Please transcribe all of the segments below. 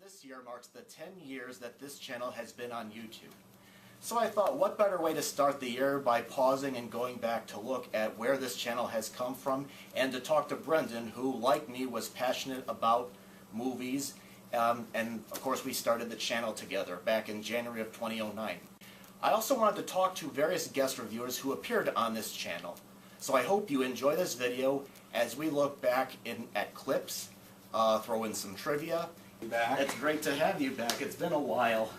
This year marks the 10 years that this channel has been on YouTube. So I thought, what better way to start the year by pausing and going back to look at where this channel has come from, and to talk to Brendan, who, like me, was passionate about movies, and of course we started the channel together back in January of 2009. I also wanted to talk to various guest reviewers who appeared on this channel. So I hope you enjoy this video as we look back at clips, throw in some trivia. Back. It's great to have you back. It's been a while.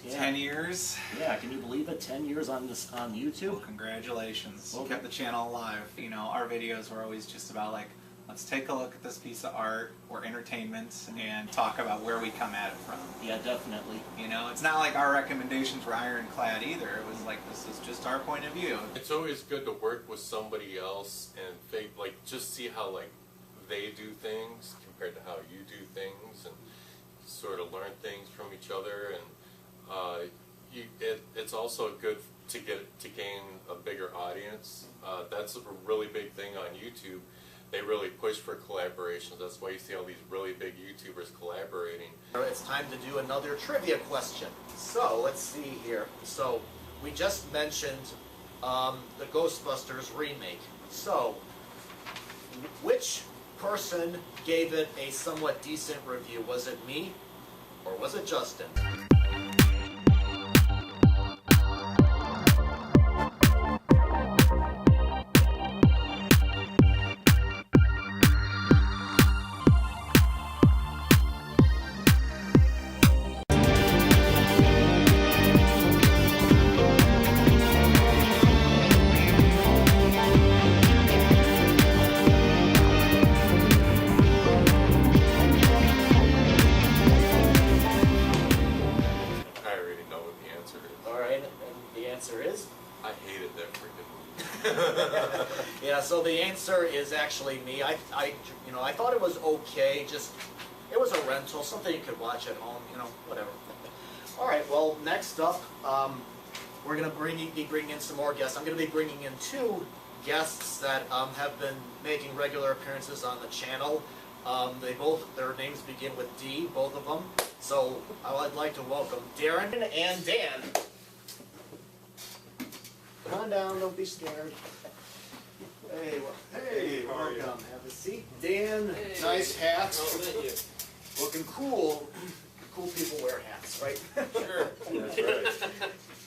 Yeah. 10 years. Yeah, can you believe it? 10 years on YouTube? Well, congratulations. Well, You kept the channel alive. You know, our videos were always just about like, let's take a look at this piece of art or entertainment and talk about where we come at it from. Yeah, definitely. You know, it's not like our recommendations were ironclad either. It was like, this is just our point of view. It's always good to work with somebody else and just see how they do things compared to how you do things, and sort of learn things from each other. And it's also good to gain a bigger audience. That's a really big thing on YouTube. They really push for collaborations. That's why you see all these really big YouTubers collaborating. It's time to do another trivia question. So, let's see here. So, we just mentioned the Ghostbusters remake. So, which person gave it a somewhat decent review? Was it me or was it Justin? I hated that freaking movie. Yeah, so the answer is actually me. I thought it was okay. Just it was a rental, something you could watch at home. Whatever. All right. Well, next up, we're gonna be bringing in some more guests. I'm gonna be bringing in two guests that have been making regular appearances on the channel. Their names begin with D, both of them. So I'd like to welcome Darren and Dan. Come on down, don't be scared. Hey, welcome. Have a seat. Dan, hey. Nice hats. Oh, thank you. Looking cool. Cool people wear hats, right? Sure. That's right.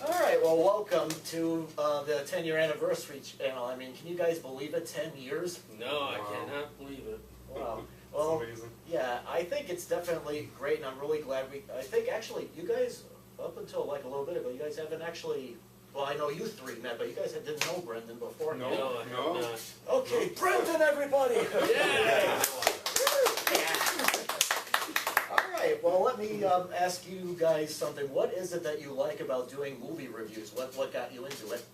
All right, well, welcome to the 10-year anniversary channel. I mean, can you guys believe it? 10 years? No, I cannot believe it. Wow. Well, amazing. Yeah, I think it's definitely great, and I'm really glad I think, actually, you guys, up until like a little bit ago, you guys haven't actually... Well, I know you three met, but you guys didn't know Brendan before. No, I have not. Okay, Brendan, everybody! Yeah! All right, well, let me ask you guys something. What is it that you like about doing movie reviews? What got you into it?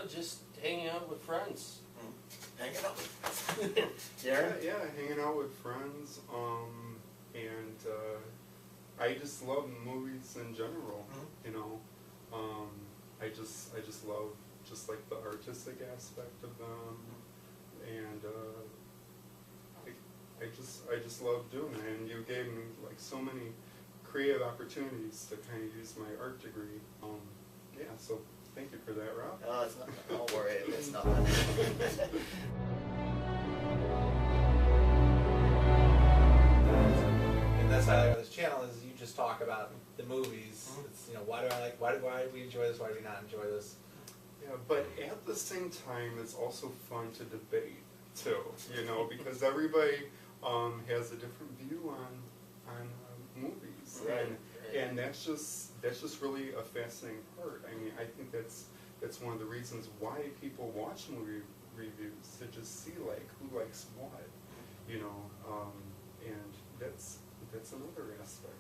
Just hanging out with friends. Hanging out with friends. Darren? Yeah, hanging out with friends, and I just love movies in general, I just love like the artistic aspect of them, and I just love doing it. And you gave me like so many creative opportunities to kind of use my art degree. Yeah, so thank you for that, Rob. It's not, don't worry, it's not. And that's how I like this channel is you just talk about the movies. It's, why do we enjoy this? Why do we not enjoy this? Yeah, but at the same time, it's also fun to debate too. Because everybody has a different view on movies, right. And that's just really a fascinating part. I mean, I think that's one of the reasons why people watch movie reviews, to just see who likes what, and that's another aspect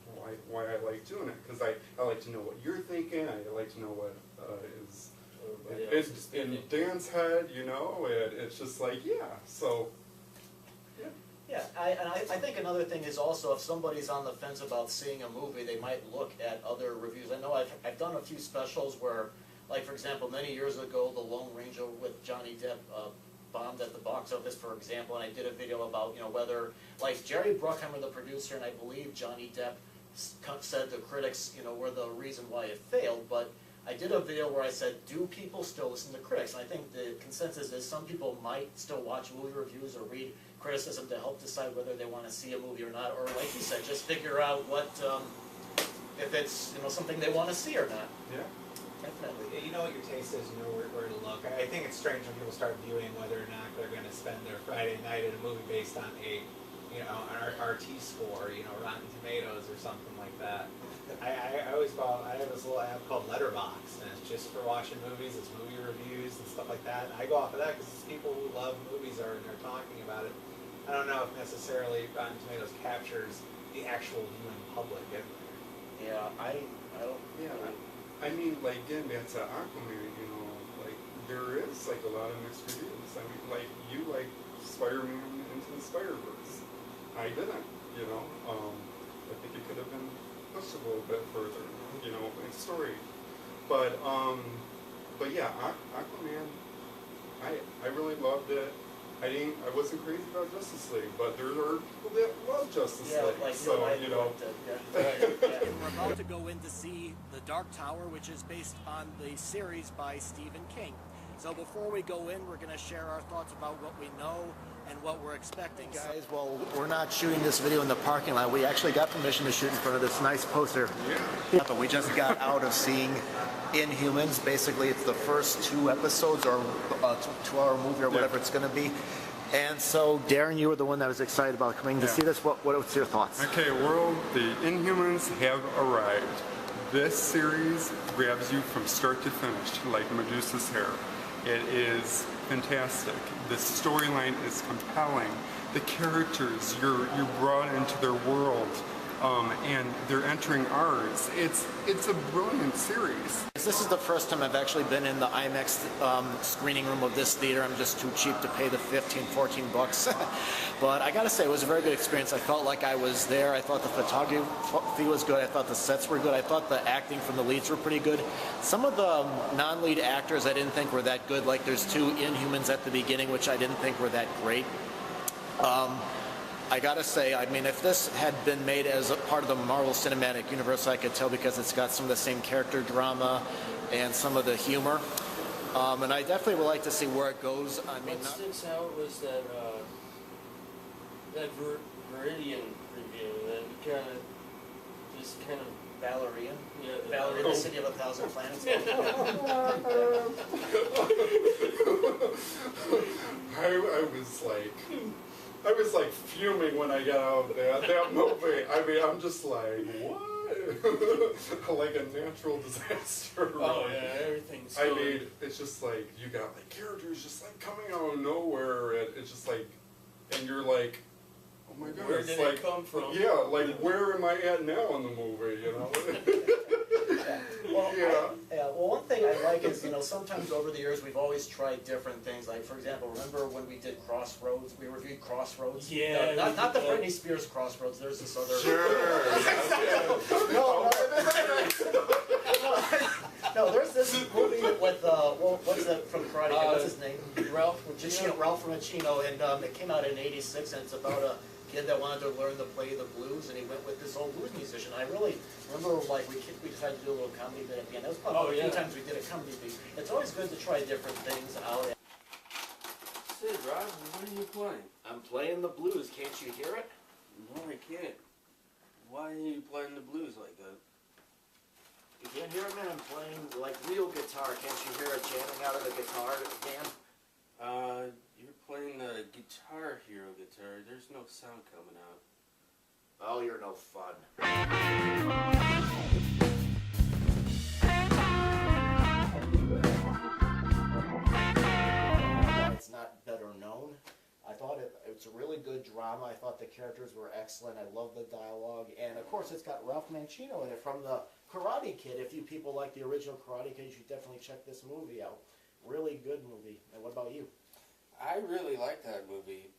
why I like doing it, because I like to know what you're thinking. I like to know what is in Dan's head, and it's just so. Yeah, I think another thing is also if somebody's on the fence about seeing a movie, they might look at other reviews. I know I've done a few specials where, like for example, many years ago, The Lone Ranger with Johnny Depp bombed at the box office, for example, and I did a video about, whether, like Jerry Bruckheimer, the producer, and I believe Johnny Depp said the critics, were the reason why it failed, but I did a video where I said, do people still listen to critics? And I think the consensus is some people might still watch movie reviews or read criticism to help decide whether they want to see a movie or not, or like you said, just figure out what, if it's, something they want to see or not. Yeah. Definitely. You know what your taste is, you know where to look. I think it's strange when people start viewing whether or not they're going to spend their Friday night at a movie based on an RT score, Rotten Tomatoes or something like that. I always thought, I have this little app called Letterboxd, and it's just for watching movies, it's movie reviews and stuff like that. And I go off of that because it's people who love movies are and they're talking about it. I don't know if necessarily Rotten Tomatoes captures the actual viewing public in there. Yeah, I don't. Yeah. I mean, like, getting back to Aquaman, like, there is, like, a lot of mixed reviews. I mean, like, you like Spider-Man Into the Spider-Verse. I didn't, I think it could have been pushed a little bit further, in story. But yeah, Aquaman, I really loved it. I wasn't crazy about Justice League, but there are people that love Justice League. Like so, We're about to go in to see The Dark Tower, which is based on the series by Stephen King. So before we go in, we're going to share our thoughts about what we know and what we're expecting. Guys, well, we're not shooting this video in the parking lot. We actually got permission to shoot in front of this nice poster. Yeah. But we just got out of seeing Inhumans. Basically, it's the first 2 episodes or 2-hour movie or whatever it's going to be. And so, Darren, you were the one that was excited about coming to see this. What's your thoughts? Okay, world, the Inhumans have arrived. This series grabs you from start to finish, like Medusa's hair. It is fantastic. The storyline is compelling. The characters, you're brought into their world, and they're entering ours. It's a brilliant series. This is the first time I've actually been in the IMAX screening room of this theater. I'm just too cheap to pay the $14 But I gotta say, it was a very good experience. I felt like I was there. I thought the photography was good. I thought the sets were good. I thought the acting from the leads were pretty good. Some of the non-lead actors I didn't think were that good. Like there's 2 Inhumans at the beginning, which I didn't think were that great. I gotta say, I mean, if this had been made as a part of the Marvel Cinematic Universe, I could tell because it's got some of the same character drama and some of the humor. And I definitely would like to see where it goes. I mean, what sticks out was that Viridian review, that kind of Valerian. Yeah, Valerian, the city of 1,000 planets. I was like fuming when I got out of that movie. I mean, I'm just like, what? Like a natural disaster. Oh yeah, everything's I mean, it's just like, you got like characters just like coming out of nowhere, and it's just like, and you're like, oh my god, where it's did like, it come from? Yeah, like where am I at now in the movie, Well, one thing I like is, sometimes over the years we've always tried different things. Like, for example, remember when we did Crossroads? We reviewed Crossroads? Yeah. Not the Britney Spears Crossroads. There's this other... Sure. No, there's this movie with, what's that from Karate Kid? What's his name? Ralph Macchino. Ralph Macchino, and it came out in '86, and it's about a kid that wanted to learn to play the blues, and he went with this old blues musician. I really remember, like, we decided to do a little comedy bit at the end. That was probably a few times we did a comedy bit. It's always good to try different things out. Sid, Rob, what are you playing? I'm playing the blues. Can't you hear it? No, I can't. Why are you playing the blues like that? You can't hear it, man? I'm playing, like, real guitar. Can't you hear it jamming out of the guitar, Dan? You're playing the Guitar Hero guitar. There's no sound coming out. Oh, you're no fun. It's not better known. I thought it's a really good drama. I thought the characters were excellent. I love the dialogue. And, of course, it's got Ralph Macchino in it from the Karate Kid. If you people like the original Karate Kid, you should definitely check this movie out. Really good movie. And what about you? I really like that movie.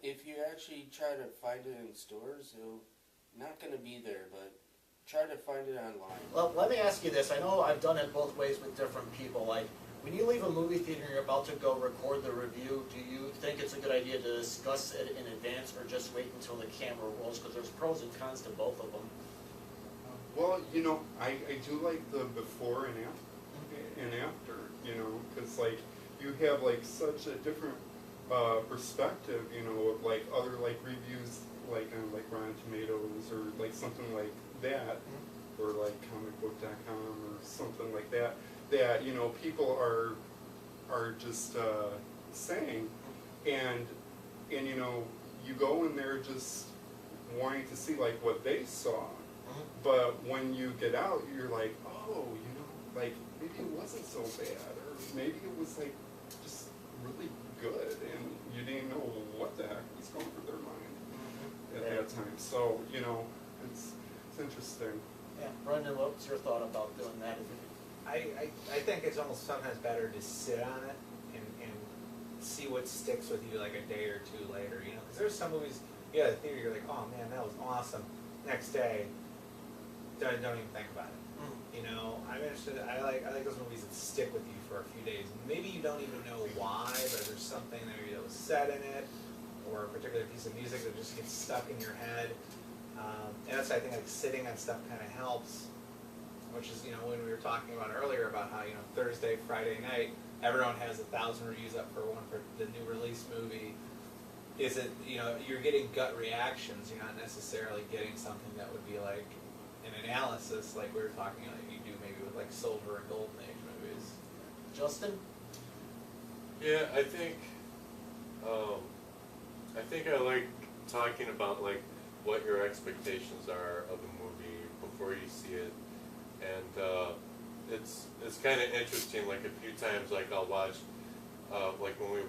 If you actually try to find it in stores, it'll not going to be there, but try to find it online. Well, let me ask you this. I know I've done it both ways with different people. Like, when you leave a movie theater and you're about to go record the review, do you think it's a good idea to discuss it in advance or just wait until the camera rolls? Because there's pros and cons to both of them. Well, you know, I do like the before and after, you know, because like you have like such a different perspective, you know, of like other like reviews like on like Rotten Tomatoes or like something like that, or like comicbook.com or something like that, that, you know, people are just saying, and you know, you go in there just wanting to see like what they saw, but when you get out, you're like, oh, you know, like maybe it wasn't so bad, or maybe it was like just really good, and you didn't know what the heck was going through their mind at that time. So, you know, it's interesting. Yeah, Brendan, what's your thought about doing that? I think it's almost sometimes better to sit on it and see what sticks with you like a day or two later, you know, because there's some movies, yeah, the theater, you're like, oh man, that was awesome. Next day, don't even think about it. You know, I'm interested. I like those movies that stick with you for a few days. Maybe you don't even know why, but there's something there that was said in it, or a particular piece of music that just gets stuck in your head. And that's why I think like sitting on stuff kind of helps. Which is, you know, when we were talking about earlier about how, you know, Thursday, Friday night, everyone has 1,000 reviews up for the new release movie. Is it, you know, you're getting gut reactions. You're not necessarily getting something that would be like an analysis like we were talking like you do maybe with like Silver and Golden Age movies. Justin? Yeah, I think I like talking about like what your expectations are of the movie before you see it, and it's kind of interesting. Like a few times, like I'll watch, like when we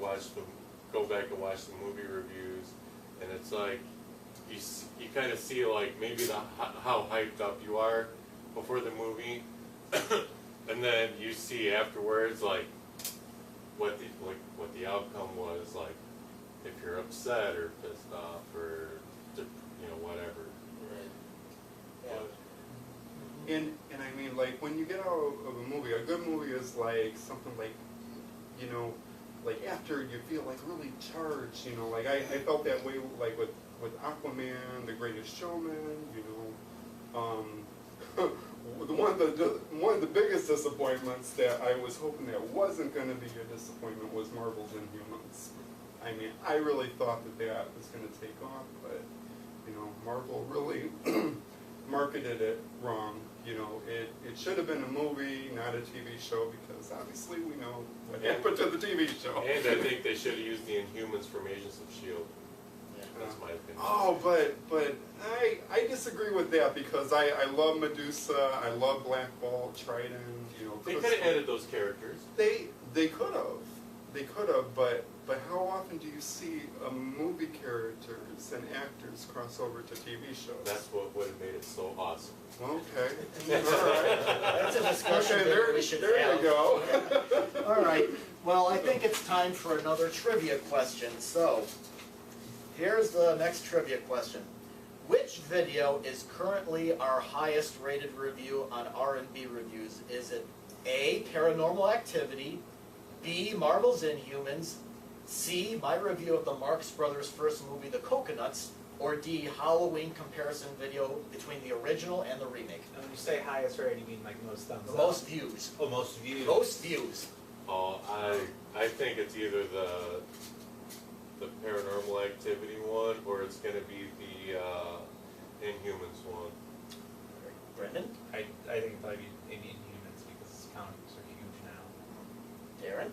go back and watch the movie reviews, and it's like you kind of see like maybe how hyped up you are before the movie, and then you see afterwards like what the outcome was, like if you're upset or pissed off or you know whatever. Right. Yeah. And I mean, like when you get out of a movie, a good movie is like something like, you know, like after you feel like really charged, you know, like I felt that way like with Aquaman, The Greatest Showman, you know, one of the biggest disappointments that I was hoping that wasn't going to be a disappointment was Marvel's Inhumans. I mean, I really thought that was going to take off, but you know, Marvel really marketed it wrong. You know, it should have been a movie, not a TV show, because obviously we know what happened to the TV show. And I think they should have used the Inhumans from Agents of S.H.I.E.L.D. That's my opinion. Oh, but I disagree with that, because I love Medusa, I love Black Bolt, Trident, you know. They could have added those characters. They could have, but how often do you see movie characters and actors cross over to TV shows? That's what would have made it so awesome. Okay. All right. That's a discussion Okay, that we should have. there you go. All right. Well, I think it's time for another trivia question. So, here's the next trivia question. Which video is currently our highest rated review on R&B Reviews? Is it A, Paranormal Activity, B, Marvel's Inhumans, C, my review of the Marx Brothers' first movie, The Coconuts, or D, Halloween comparison video between the original and the remake? And when you say highest rated, you mean like most thumbs up? Most views. Oh, most views. Most views. Oh, I think it's either the Paranormal Activity one, or it's going to be the Inhumans one. Brendan? I think it'd probably be Indian Humans because comics are huge now. Darren?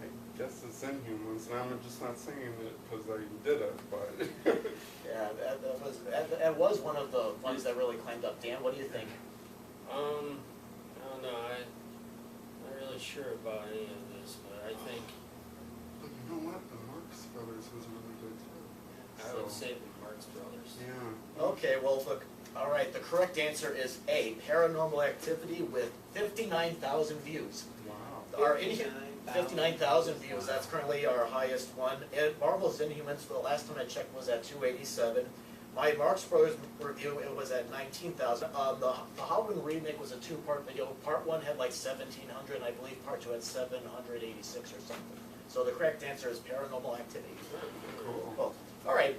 I guess it's Inhumans, and I'm just not saying it because I did it, but... Yeah, that was one of the ones that really climbed up. Dan, what do you think? I don't know. I'm not really sure about any of this, but I think But you know what? The Marx Brothers was really good too. I would say the Marx Brothers. Yeah. Okay, well, look, all right, the correct answer is A, Paranormal Activity with 59,000 views. Wow. Our 59,000 views, that's currently our highest one. And Marvel's Inhumans, for the last time I checked, was at 287. My Marx Brothers review, it was at 19,000. The Halloween remake was a two-part video. Part 1 had like 1,700, and I believe Part 2 had 786 or something. So the correct answer is Paranormal Activity. Cool. Well, all right,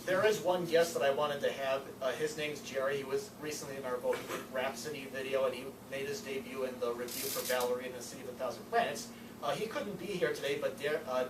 There is one guest that I wanted to have. His name's Jerry. He was recently in our Bohemian Rhapsody video, and he made his debut in the review for Valerie and the City of a Thousand Planets. He couldn't be here today, but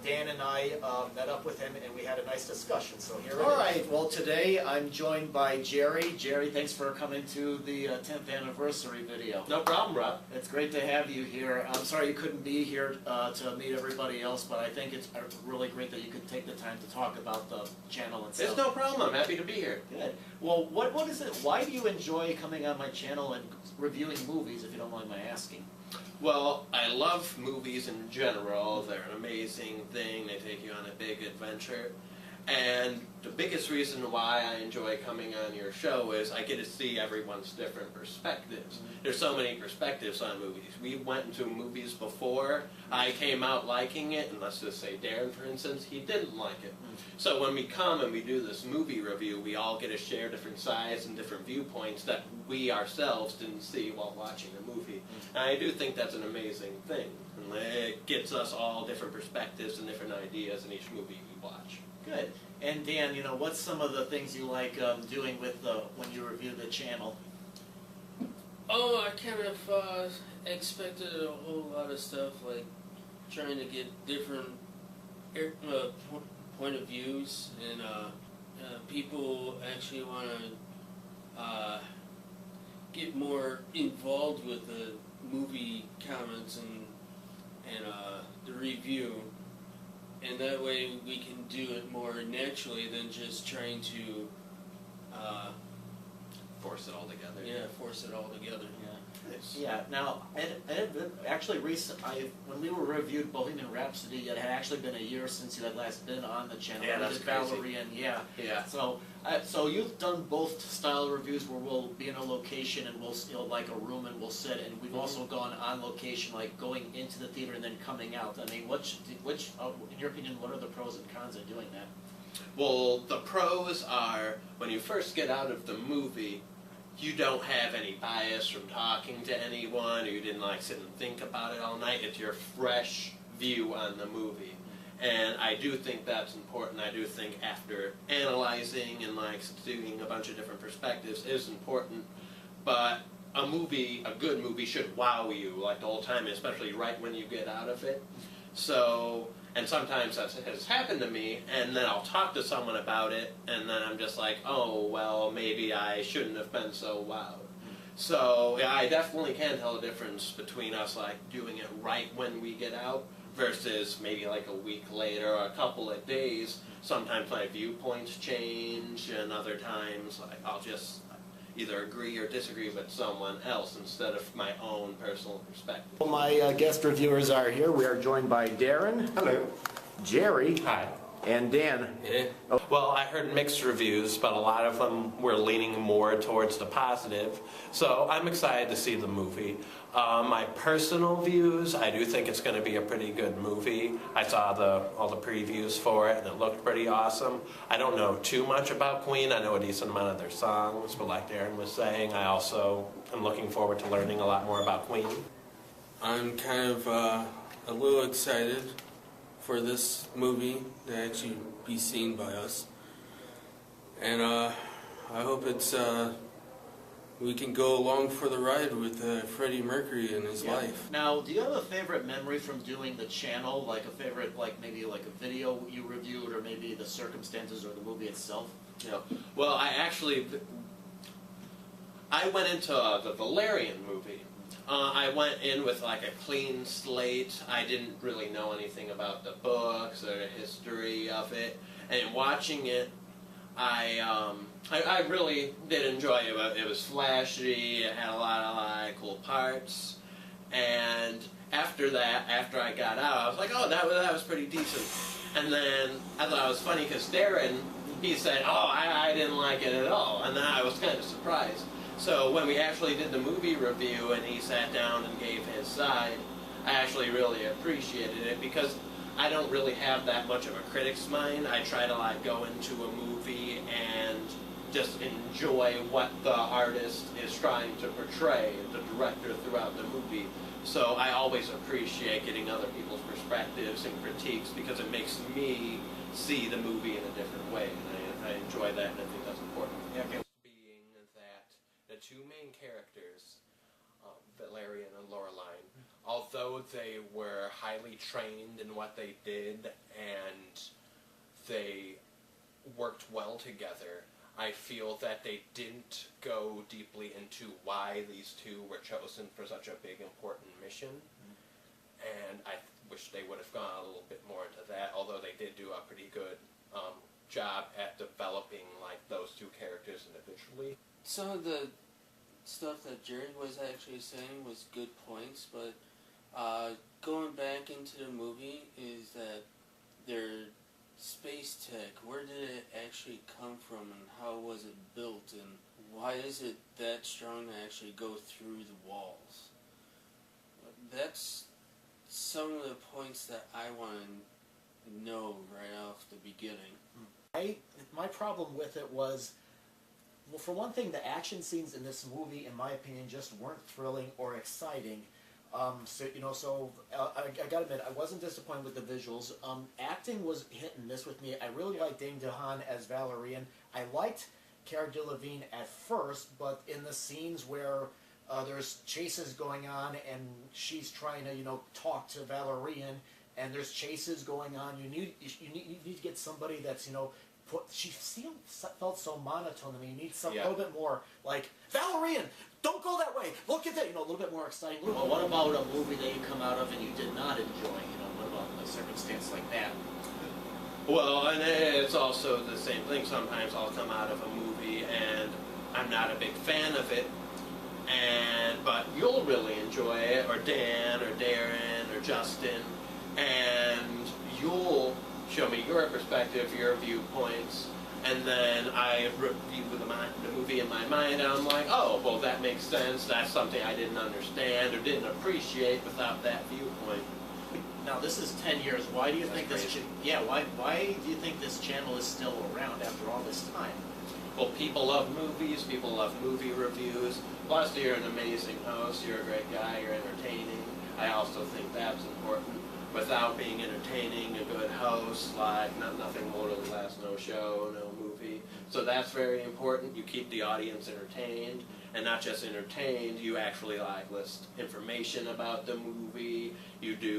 Dan and I met up with him, and we had a nice discussion. So here it is. All right. Well, today I'm joined by Jerry. Jerry, thanks for coming to the 10th anniversary video. No problem, Rob. It's great to have you here. I'm sorry you couldn't be here to meet everybody else, but I think it's really great that you could take the time to talk about the channel itself. It's no problem. I'm happy to be here. Good. Well, what is it? Why do you enjoy coming on my channel and reviewing movies, if you don't mind my asking? Well, I love movies in general. They're an amazing thing. They take you on a big adventure. And the biggest reason why I enjoy coming on your show is I get to see everyone's different perspectives. There's so many perspectives on movies. We went into movies before. I came out liking it, and let's just say Darren, for instance, he didn't like it. So when we come and we do this movie review, we all get to share different sides and different viewpoints that we ourselves didn't see while watching the movie. And I do think that's an amazing thing. And it gets us all different perspectives and different ideas in each movie we watch. Good. And Dan, you know, what's some of the things you like doing with when you review the channel? Oh, I kind of expected a whole lot of stuff, like trying to get different point of views, and people actually want to get more involved with the movie comments and the review. And that way we can do it more naturally than just trying to Force it all together. force it all together. Yeah. Now, actually, when we were reviewed Bohemian Rhapsody, it had actually been a year since you had last been on the channel. Yeah, that's crazy. Valerie and yeah. Yeah. So you've done both style reviews where we'll be in a location and we'll like a room and we'll sit, and we've also gone on location, like going into the theater and then coming out. I mean, which in your opinion, what are the pros and cons of doing that? Well, the pros are when you first get out of the movie, you don't have any bias from talking to anyone, or you didn't like sit and think about it all night. It's your fresh view on the movie. And I do think that's important. I do think after analyzing and like doing a bunch of different perspectives is important. But a good movie should wow you like the whole time, especially right when you get out of it. So, and sometimes that has happened to me, and then I'll talk to someone about it, and then I'm just like, oh, well, maybe I shouldn't have been so wowed. So, yeah, I definitely can tell the difference between us, like, doing it right when we get out versus maybe like a week later or a couple of days. Sometimes my viewpoints change, and other times, like, I'll just either agree or disagree with someone else instead of my own personal perspective. Well, my guest reviewers are here. We are joined by Darren. Hello. Jerry. Hi. And Dan. Yeah. Well, I heard mixed reviews, but a lot of them were leaning more towards the positive. So I'm excited to see the movie. My personal views, I do think it's going to be a pretty good movie. I saw all the previews for it, and it looked pretty awesome. I don't know too much about Queen. I know a decent amount of their songs, but like Darren was saying, I also am looking forward to learning a lot more about Queen. I'm kind of a little excited for this movie to actually be seen by us, and I hope it's we can go along for the ride with Freddie Mercury in his life. Now, do you have a favorite memory from doing the channel? Like a favorite, like maybe like a video you reviewed, or maybe the circumstances or the movie itself? Yeah. Well, I went into the Valerian movie. I went in with like a clean slate. I didn't really know anything about the books or the history of it. And watching it, I really did enjoy it. It was flashy. It had a lot of like cool parts. And after that, after I got out, I was like, oh, that was pretty decent. And then I thought it was funny because Darren, he said, oh, I didn't like it at all. And then I was kind of surprised. So when we actually did the movie review and he sat down and gave his side, I actually really appreciated it because I don't really have that much of a critic's mind. I try to like go into a movie and just enjoy what the artist is trying to portray, the director throughout the movie. So I always appreciate getting other people's perspectives and critiques because it makes me see the movie in a different way, and I enjoy that, and I think that's important. Yeah, okay. Being that the two main characters, Valerian and Laureline, although they were highly trained in what they did and they worked well together, I feel that they didn't go deeply into why these two were chosen for such a big, important mission. And I wish they would have gone a little bit more into that, although they did do a pretty good job at developing like those two characters individually. Some of the stuff that Jared was actually saying was good points, but going back into the movie is that their space tech, where did it actually come from and how was it built and why is it that strong to actually go through the walls? That's some of the points that I want to know right off the beginning. My problem with it was, well, for one thing, the action scenes in this movie, in my opinion, just weren't thrilling or exciting. I gotta admit, I wasn't disappointed with the visuals. Acting was hit and miss with me. I really liked Dane DeHaan as Valerian. I liked Cara Delevingne at first, but in the scenes where there's chases going on and she's trying to, talk to Valerian, and there's chases going on, you need to get somebody that's, she felt so monotone to me. You need a little bit more like, Valerian, don't go that way. Look at that. A little bit more exciting. Well, what about a movie that you come out of and you did not enjoy? What about a circumstance like that? Well, and it's also the same thing. Sometimes I'll come out of a movie and I'm not a big fan of it, but you'll really enjoy it, or Dan, or Darren, or Justin, and you'll show me your perspective, your viewpoints, and then I review the movie in my mind, and I'm like, oh, well, that makes sense. That's something I didn't understand or didn't appreciate without that viewpoint. Now, this is 10 years. Why do you think this? Why do you think this channel is still around after all this time? Well, people love movies. People love movie reviews. Plus, you're an amazing host. You're a great guy. You're entertaining. I also think that's important. Without being entertaining, a good host, like nothing more to the last no show, no movie. So that's very important. You keep the audience entertained, and not just entertained, you actually list information about the movie.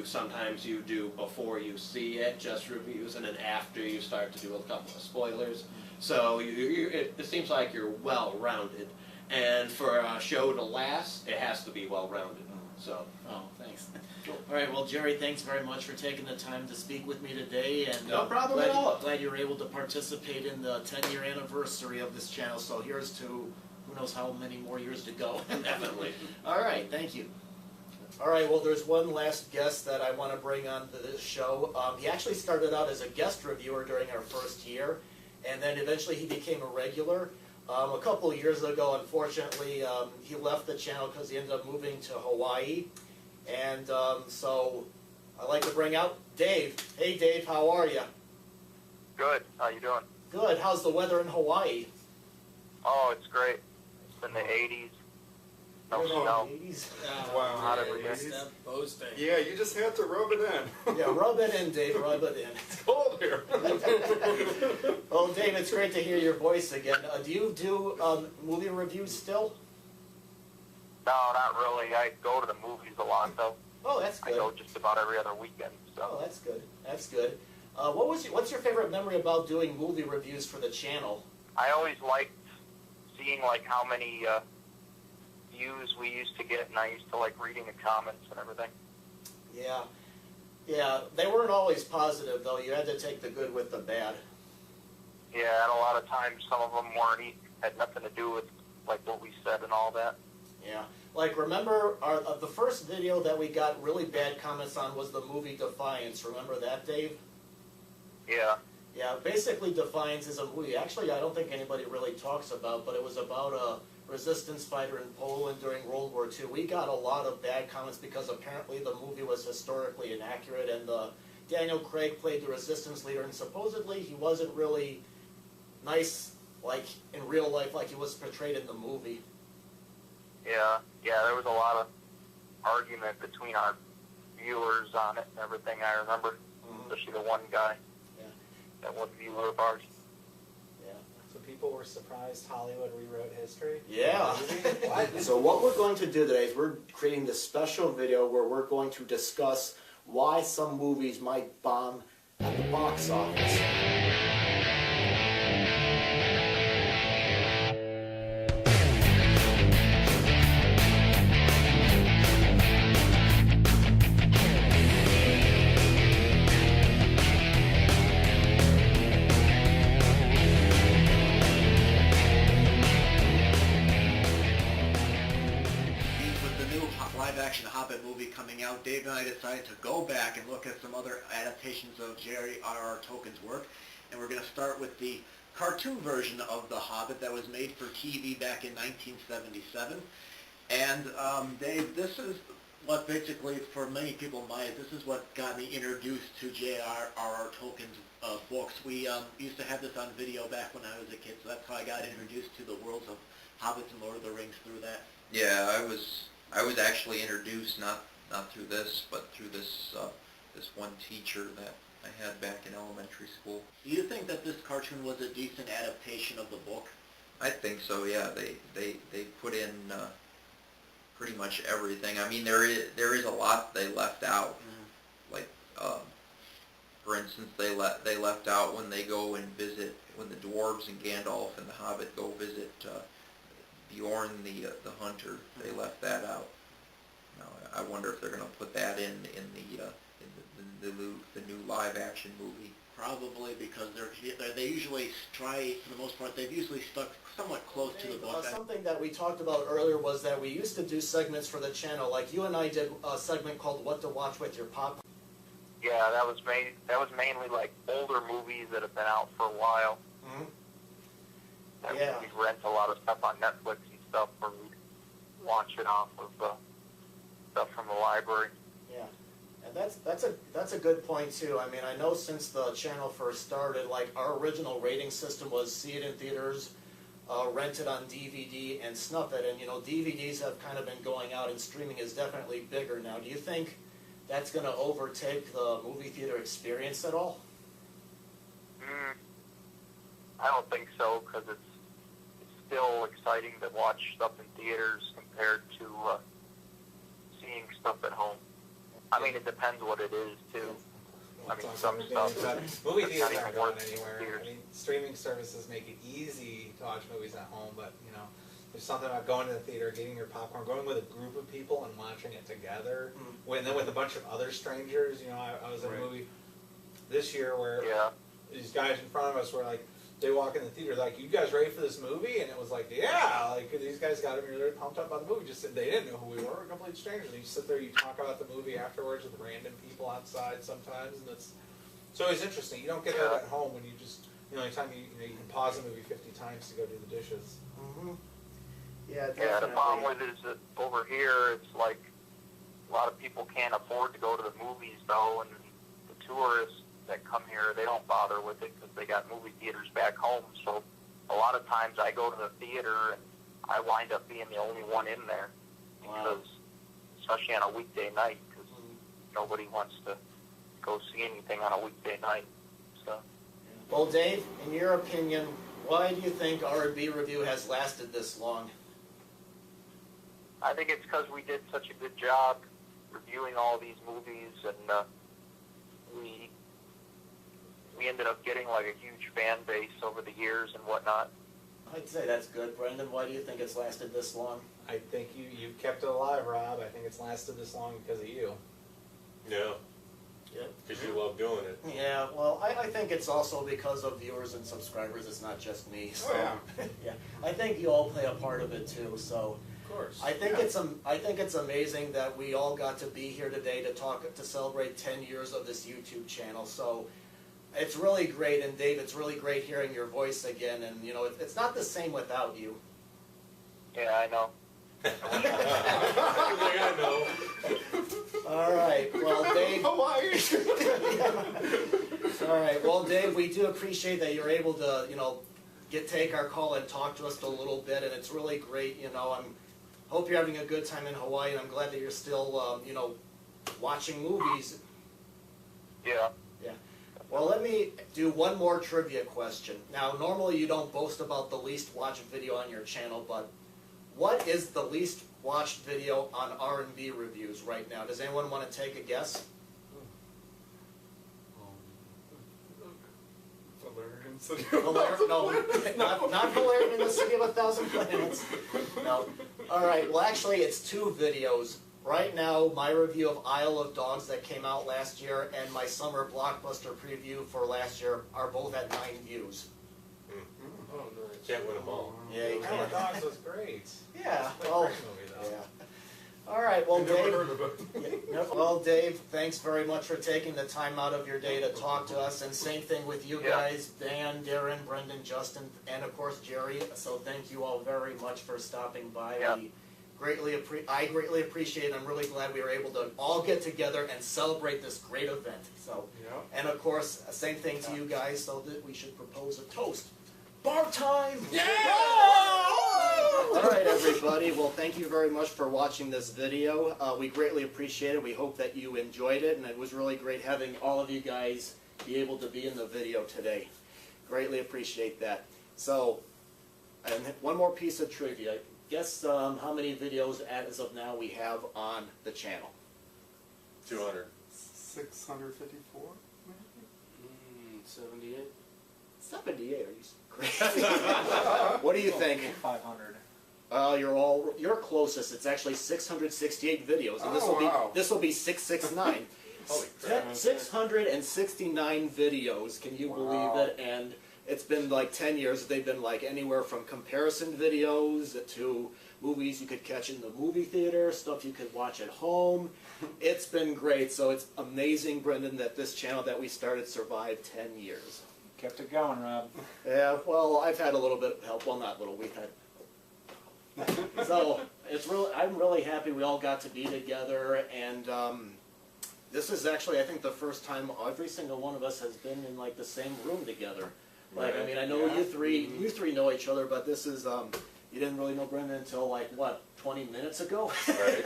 Sometimes you do before you see it, just reviews, and then after you start to do a couple of spoilers. So it seems like you're well-rounded. And for a show to last, it has to be well-rounded. So. Oh, thanks. All right, well, Jerry, thanks very much for taking the time to speak with me today. And no problem at all. Glad you were able to participate in the 10-year anniversary of this channel. So here's to who knows how many more years to go. Definitely. All right, thank you. All right, well, there's one last guest that I want to bring on to this show. He actually started out as a guest reviewer during our first year, and then eventually he became a regular. A couple of years ago, unfortunately, he left the channel because he ended up moving to Hawaii. And so I'd like to bring out Dave. Hey, Dave, how are you? Good. How you doing? Good. How's the weather in Hawaii? Oh, it's great. It's in the 80s. No snow. 80s? Wow. Hot every day. Stop boasting. Yeah, you just have to rub it in. Yeah, rub it in, Dave. Rub it in. It's cold here. Well, Dave, it's great to hear your voice again. Do you do movie reviews still? No, not really. I go to the movies a lot, though. Oh, that's I good. go just about every other weekend. Oh, So that's good. That's good. What's your favorite memory about doing movie reviews for the channel? I always liked seeing how many views we used to get, and I used to like reading the comments and everything. Yeah, they weren't always positive though. You had to take the good with the bad. Yeah, and a lot of times some of them had nothing to do with what we said and all that. Yeah, remember the first video that we got really bad comments on was the movie Defiance. Remember that, Dave? Yeah. Yeah, basically Defiance is a movie. Actually, I don't think anybody really talks about, but it was about a resistance fighter in Poland during World War II. We got a lot of bad comments because apparently the movie was historically inaccurate, and Daniel Craig played the resistance leader, and supposedly he wasn't really nice in real life like he was portrayed in the movie. Yeah, there was a lot of argument between our viewers on it and everything, I remember, especially the one guy. that was a viewer of ours. Yeah. So people were surprised Hollywood rewrote history? Yeah. What? So what we're going to do today is we're creating this special video where we're going to discuss why some movies might bomb at the box office. With the new live-action Hobbit movie coming out, Dave and I decided to go back and look at some other adaptations of J.R.R. Tolkien's work, and we're going to start with the cartoon version of The Hobbit that was made for TV back in 1977. And Dave, this is what basically, for many people my age, this is what got me introduced to J.R.R. Tolkien's books. We used to have this on video back when I was a kid, so that's how I got introduced to the worlds of Hobbits and Lord of the Rings through that. Yeah, I was actually introduced not through this, but through this this one teacher that I had back in elementary school. Do you think that this cartoon was a decent adaptation of the book? I think so. Yeah, they put in pretty much everything. I mean, there is a lot they left out. Like for instance, they left out when they go and visit, when the dwarves and Gandalf and the Hobbit go visit Bjorn the hunter. They left that out. Now, I wonder if they're going to put that in the new live action movie. Probably, because they usually try, for the most part, they've usually stuck somewhat close to the book. Something that we talked about earlier was that we used to do segments for the channel. Like you and I did a segment called "What to Watch with Your Popcorn." Yeah, that was mainly like older movies that have been out for a while. Yeah. We'd rent a lot of stuff on Netflix and stuff, or we'd watch it off of stuff from the library. Yeah, and that's a good point too. I mean, I know since the channel first started, like our original rating system was see it in theaters, rent it on DVD, and snuff it. And you know, DVDs have kind of been going out, and streaming is definitely bigger now. Do you think that's going to overtake the movie theater experience at all? I don't think so, because it's still exciting to watch stuff in theaters compared to seeing stuff at home. I mean, it depends what it is, too. I mean, some stuff. Movie it's theaters not aren't even going worth anywhere. theaters. I mean, streaming services make it easy to watch movies at home, but you know, there's something about going to the theater, getting your popcorn, going with a group of people and watching it together, and then with a bunch of other strangers. You know, I was in a movie this year where these guys in front of us were like, they walk in the theater like, "You guys ready for this movie?" And it was like, "Yeah!" Like these guys got them really pumped up about the movie. Just they didn't know who we were. We're complete strangers. And you sit there, you talk about the movie afterwards with random people outside sometimes, and it's always interesting. You don't get that at home when you just anytime you can pause a movie 50 times to go do the dishes. Yeah, definitely. Yeah, the problem with it is that over here, it's like a lot of people can't afford to go to the movies, though, and the tourists that come here, they don't bother with it because they got movie theaters back home. So a lot of times I go to the theater and I wind up being the only one in there because, especially on a weekday night, because nobody wants to go see anything on a weekday night. So. Well, Dave, in your opinion, why do you think R&B Review has lasted this long? I think it's because we did such a good job reviewing all these movies, and we ended up getting like a huge fan base over the years and whatnot. I'd say that's good. Brendan, why do you think it's lasted this long? I think you've kept it alive, Rob. I think it's lasted this long because of you. Yeah, Yeah. because you love doing it. Yeah, well, I think it's also because of viewers and subscribers. It's not just me. So. Oh, yeah. Yeah, I think you all play a part of it too. So Of course. I think it's amazing that we all got to be here today to celebrate 10 years of this YouTube channel. So it's really great, and Dave, it's really great hearing your voice again. And you know, it's not the same without you. Yeah, I know. I know. All right, well, Dave. All right, well, Dave, we do appreciate that you're able to, take our call and talk to us a little bit, and it's really great. Hope you're having a good time in Hawaii, and I'm glad that you're still, watching movies. Yeah. Yeah. Well, let me do one more trivia question. Now, normally you don't boast about the least watched video on your channel, but what is the least watched video on R&B reviews right now? Does anyone want to take a guess? Valerian City. No, not Valerian in the City of a Thousand Planets. No. All right. Well, actually, it's two videos. Right now, my review of Isle of Dogs that came out last year and my summer blockbuster preview for last year are both at 9 views. Oh, nice. Can't win them all. Yeah, you Isle of can't. Dogs was great. Yeah. It's a Well, great movie, though. yeah. All right. Well, Never Dave. heard of it. Yeah, well, Dave, thanks very much for taking the time out of your day to talk to us, and same thing with you Yeah. guys, Dan, Darren, Brendan, Justin, and of course Jerry. So thank you all very much for stopping by. Yeah. I greatly appreciate it. I'm really glad we were able to all get together and celebrate this great event. So, Yeah. and of course, same thing to you guys. So that we should propose a toast. Bar time! Yeah! All right, everybody. Well, thank you very much for watching this video. We greatly appreciate it. We hope that you enjoyed it, and it was really great having all of you guys be able to be in the video today. Greatly appreciate that. So, and one more piece of trivia. Guess how many videos as of now we have on the channel? 200. 654, maybe? 78. 78. Are you crazy? What do you think? 500. You're closest. It's actually 668 videos, and Oh, this will be 669. Holy crap. 669 videos. Can you believe it? And it's been like 10 years. They've been like anywhere from comparison videos to movies you could catch in the movie theater, stuff you could watch at home. It's been great. So it's amazing, Brendan, that this channel that we started survived 10 years. Kept it going, Rob. Yeah, well, I've had a little bit of help. Well, not little. We've had. So it's really, I'm really happy we all got to be together, and this is actually, I think, the first time every single one of us has been in like the same room together. Like, I mean, I know Yeah. you three know each other, but this is you didn't really know Brendan until like what, 20 minutes ago. Right.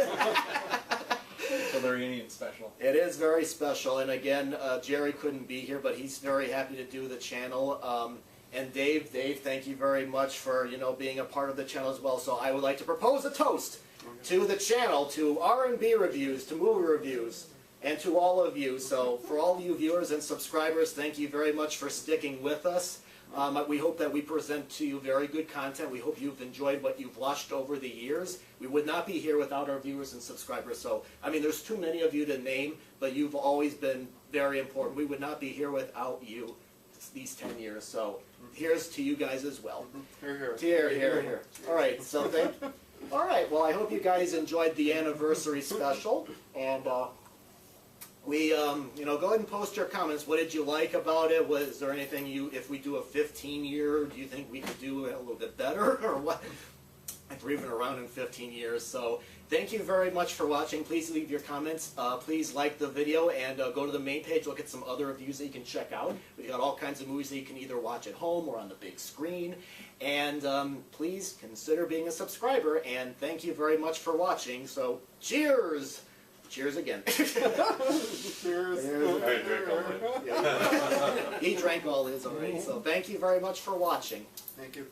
So the reunion special. It is very special, and again, Jerry couldn't be here, but he's very happy to do the channel. And Dave, thank you very much for being a part of the channel as well. So I would like to propose a toast to the channel, to R&B reviews, to movie reviews, and to all of you. So for all you viewers and subscribers, thank you very much for sticking with us. We hope that we present to you very good content. We hope you've enjoyed what you've watched over the years. We would not be here without our viewers and subscribers. So, I mean, there's too many of you to name, but you've always been very important. We would not be here without you these 10 years. So here's to you guys as well. Here, here. All right, so all right, well, I hope you guys enjoyed the anniversary special. And we, go ahead and post your comments. What did you like about it? Was there anything if we do a 15-year, do you think we could do it a little bit better, or what? If we're even around in 15 years. So thank you very much for watching. Please leave your comments. Please like the video and go to the main page. Look at some other reviews that you can check out. We've got all kinds of movies that you can either watch at home or on the big screen. And please consider being a subscriber. And thank you very much for watching. So cheers! Cheers again. Cheers. I drank all mine. He drank all his already. So thank you very much for watching. Thank you.